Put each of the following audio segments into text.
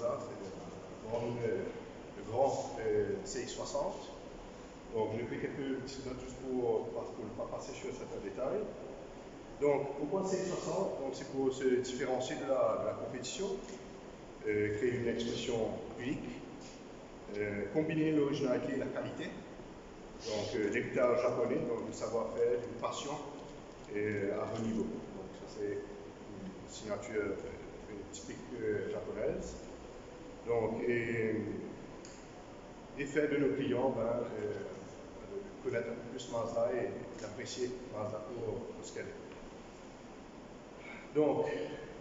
Mazda, c'est le grand CX-60. Donc, j'ai pris quelques petites notes juste pour ne pas passer sur certains détails. Donc, pourquoi CX-60? Donc, c'est pour se différencier de la compétition, créer une expression unique, combiner l'originalité et la qualité. Donc, l'héritage japonais, donc le savoir-faire, une passion à haut niveau. Donc, ça, c'est une signature typique japonaise. Donc, et faire de nos clients connaître un peu plus Mazda et d'apprécier Mazda pour ce qu'elle est. Donc,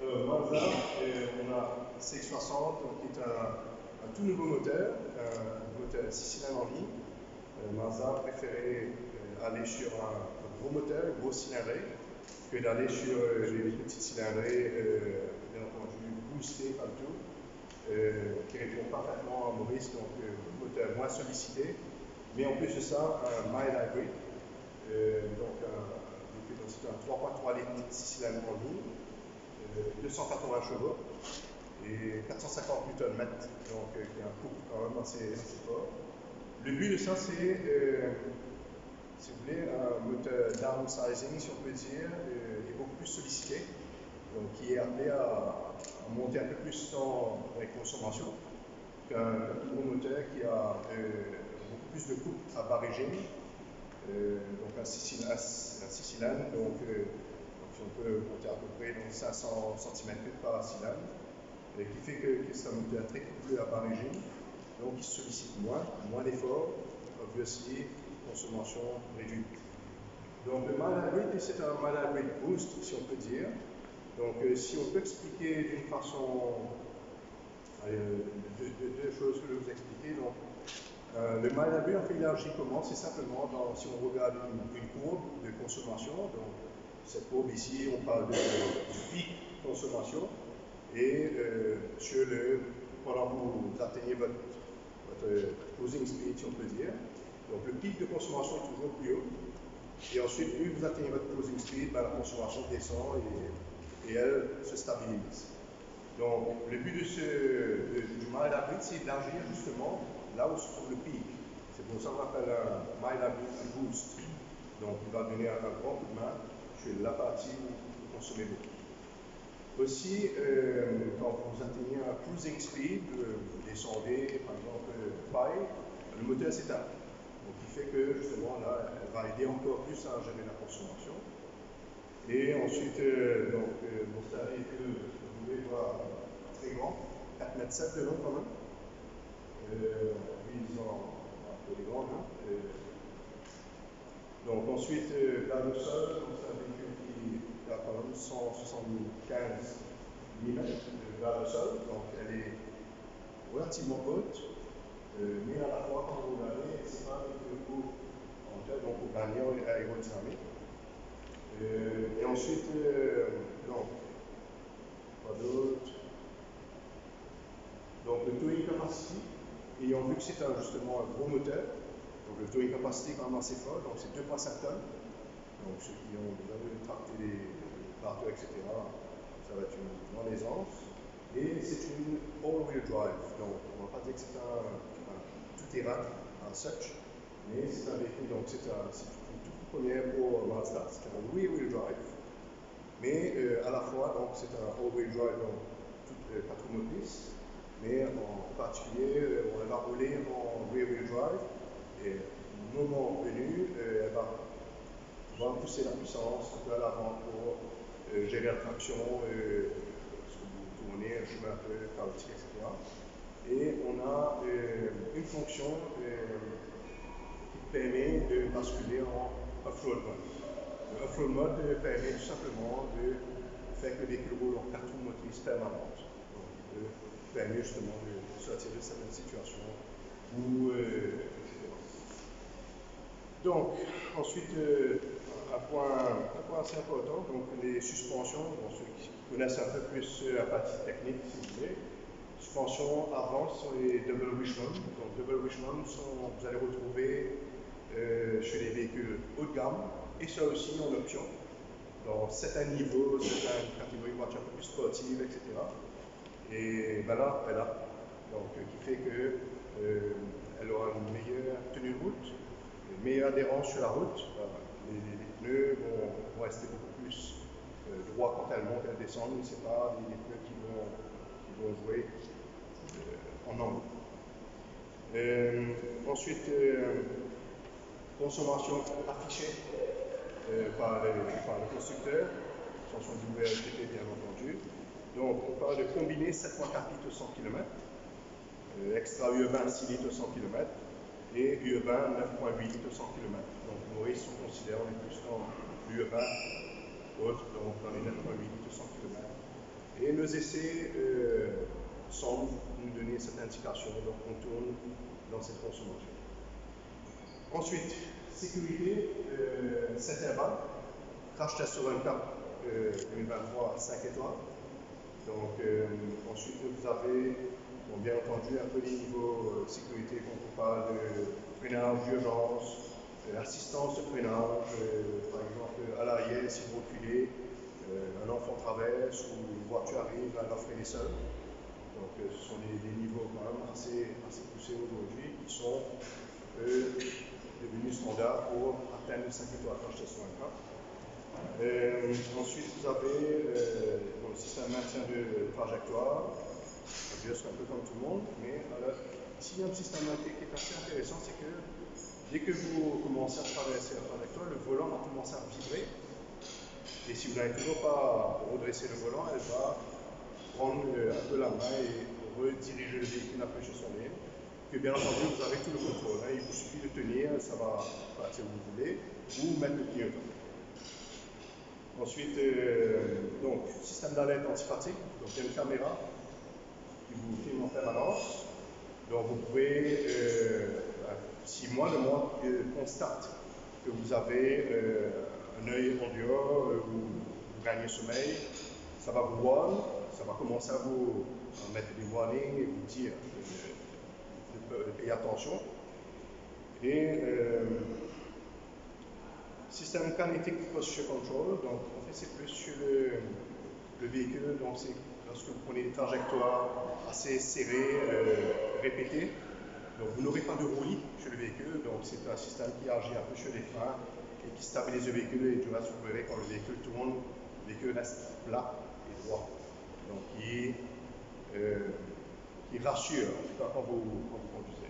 Mazda, on a CX-60, qui est un tout nouveau moteur, un moteur 6 cylindres en ligne. Mazda préférait aller sur un gros moteur, gros cylindré, que d'aller sur les petites cylindrées, bien entendu, boostées par le tout, qui répond parfaitement à Maurice, donc moteur moins sollicité, mais en plus de ça, un mild hybrid, donc c'est un 3.3 litres 6 cylindres en ligne, 280 chevaux et 450 Nm, donc qui est un coup quand même assez fort. Le but de ça, c'est, si vous voulez, un moteur downsizing, si on peut dire, est beaucoup plus sollicité, donc qui est appelé à monter un peu plus dans les consommations qu'un gros moteur qui a beaucoup plus de couple à bas régime, donc un 6 cylindres, donc si on peut compter à peu près donc 500 cm3 par cylindre, qui fait que c'est un moteur très couplé à bas régime, donc il sollicite moins d'efforts, obviously, consommation réduite. Donc le mild hybrid, c'est un mild hybrid boost, si on peut dire. Donc si on peut expliquer d'une façon, deux choses que je vais vous expliquer. Donc, le mild hybrid, en fait, il agit comment? C'est simplement, si on regarde une courbe de consommation, donc cette courbe ici, on parle du pic de consommation, et pendant que vous atteignez votre cruising speed, si on peut dire, donc le pic de consommation est toujours plus haut, et ensuite, plus vous atteignez votre cruising speed, la consommation descend et elle se stabilise. Donc, le but du mild hybrid, c'est d'agir justement là où se trouve le pic. C'est pour ça qu'on appelle un mild hybrid boost. Donc, il va donner un grand coup de main sur la partie où vous consommez beaucoup. Aussi, quand vous atteignez un cruising speed, vous descendez par exemple paille, le moteur s'éteint. Donc, il fait que justement là, elle va aider encore plus à gérer la consommation. Et ensuite, vous savez que vous pouvez voir très grand, 4,7 m de long quand même. Ils ont un peu les grands. Donc ensuite, là le sol, c'est un véhicule qui a quand même 175 mm de là le sol, donc elle est relativement haute, mais à la fois quand vous regardez, c'est pas un véhicule court en termes, donc au gagnant et aérodynamique. Et ensuite, non, pas d'autre. Donc le towing capacity, ayant vu que c'est justement un gros moteur, donc le towing capacity est quand même assez fort, donc c'est 2,5 tonnes. Donc ceux qui ont déjà vu tracter des bateaux, etc., ça va être une grande aisance. Et c'est une all-wheel drive, donc on ne va pas dire que c'est un tout-terrain, un such, mais c'est un véhicule, donc c'est une toute première pour Mazda, c'est un rear-wheel drive, mais à la fois, donc c'est un all-wheel drive, donc toutes 4 motrices, mais en particulier, on va rouler en rear-wheel drive, et au moment venu, elle va pousser la puissance un peu à l'avant pour gérer la traction, parce que vous tournez un chemin un peu chaotique, etc. Et on a une fonction qui permet de basculer en off-road mode. Le off-road mode permet tout simplement de faire que le véhicule roule en 4 roues motrices permanentes. Donc, permet justement de sortir de certaines situations où, donc, ensuite, un point assez important, donc les suspensions, bon, ceux qui connaissent un peu plus la partie technique, si vous voulez. Suspensions avant sont les double wishbone. Donc, double wishbone, vous allez retrouver chez les véhicules haut de gamme, et ça aussi en option, dans certains niveaux, certaines catégories de voitures un peu plus sportives, etc. Et ben là, donc qui fait qu'elle aura une meilleure tenue de route, une meilleure adhérence sur la route. Les pneus vont rester beaucoup plus droits quand elles montent et elles descendent, mais ce n'est pas des pneus qui vont jouer en angle. Ensuite, consommation affichée par le constructeur, sur du WLTP bien entendu. Donc on parle de combiner 7,4 litres 100 km, extra urbain 6 litres 100 km et urbain 9,8 litres 100 km. Donc Maurice, on considère on est plus dans l'urbain, autre donc dans les 9,8 litres 100 km. Et nos essais semblent nous donner cette indication, donc on tourne dans cette consommation. Ensuite, sécurité, 7 airbags, crash test sur un cap 2023 à 5 étoiles. Donc ensuite vous avez bien entendu un peu les niveaux de sécurité quand on parle de freinage d'urgence, assistance de freinage, par exemple à l'arrière si vous reculez, un enfant traverse ou une voiture arrive, elle va freiner seule. Donc ce sont des niveaux quand même assez poussés aujourd'hui qui sont devenus standards pour atteindre les 5 étoiles crash test sur un cap. Ensuite, vous avez le système de maintien de trajectoire, juste un peu comme tout le monde, mais ici il y a un système qui est assez intéressant, c'est que dès que vous commencez à traverser la trajectoire, le volant va commencer à vibrer, et si vous n'avez toujours pas redressé le volant, elle va prendre un peu la main et rediriger le véhicule un peu sur son ligne. Que bien entendu, vous avez tout le contrôle, il vous suffit de tenir, ça va partir où vous voulez, ou mettre le clignotant. Ensuite, donc, système d'alerte anti-fatigue. Donc, il y a une caméra qui vous filme en permanence. Donc, vous pouvez, si moi, le constate que vous avez un œil en dehors ou vous gagnez sommeil, ça va vous warn, ça va commencer à vous mettre des warnings et vous dire de payer attention. Et système Kinetic Posture Control, donc en fait c'est plus sur le véhicule, donc c'est lorsque vous prenez des trajectoires assez serrées, répétées, donc vous n'aurez pas de roulis sur le véhicule, donc c'est un système qui agit un peu sur les freins et qui stabilise le véhicule et du reste vous verrez quand le véhicule tourne, le véhicule reste plat et droit, donc qui rassure en tout cas quand vous conduisez.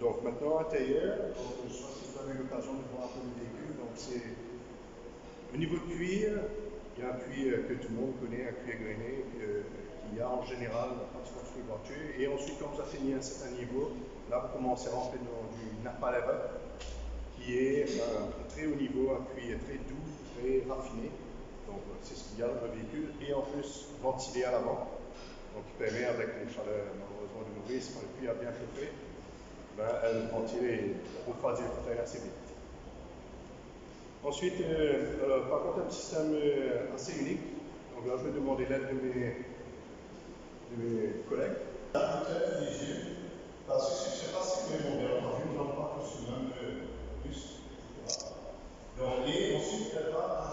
Donc maintenant à l'intérieur, je ne sais pas si vous avez l'occasion de voir un peu le véhicule, donc c'est au niveau de cuir, il y a un cuir que tout le monde connaît, un cuir grainé qu'il y a en général dans pratiquement toutes les voitures, et ensuite quand vous atteignez un certain niveau, là vous commencez à rentrer dans du Napa Leather, qui est un très haut niveau, un cuir très doux, très raffiné, donc c'est ce qu'il y a dans le véhicule, et en plus ventilé à l'avant, donc qui permet avec les chaleurs malheureusement de Maurice, quand le cuir a bien chauffé, elle ventile et refroidit le fauteuil assez vite. Ensuite, par contre, un système assez unique. Donc là, je vais demander l'aide de mes collègues. Les yeux, parce que je ne sais pas si vous avez bien entendu, nous n'avons pas tous le même bus. Donc, et ensuite, elle va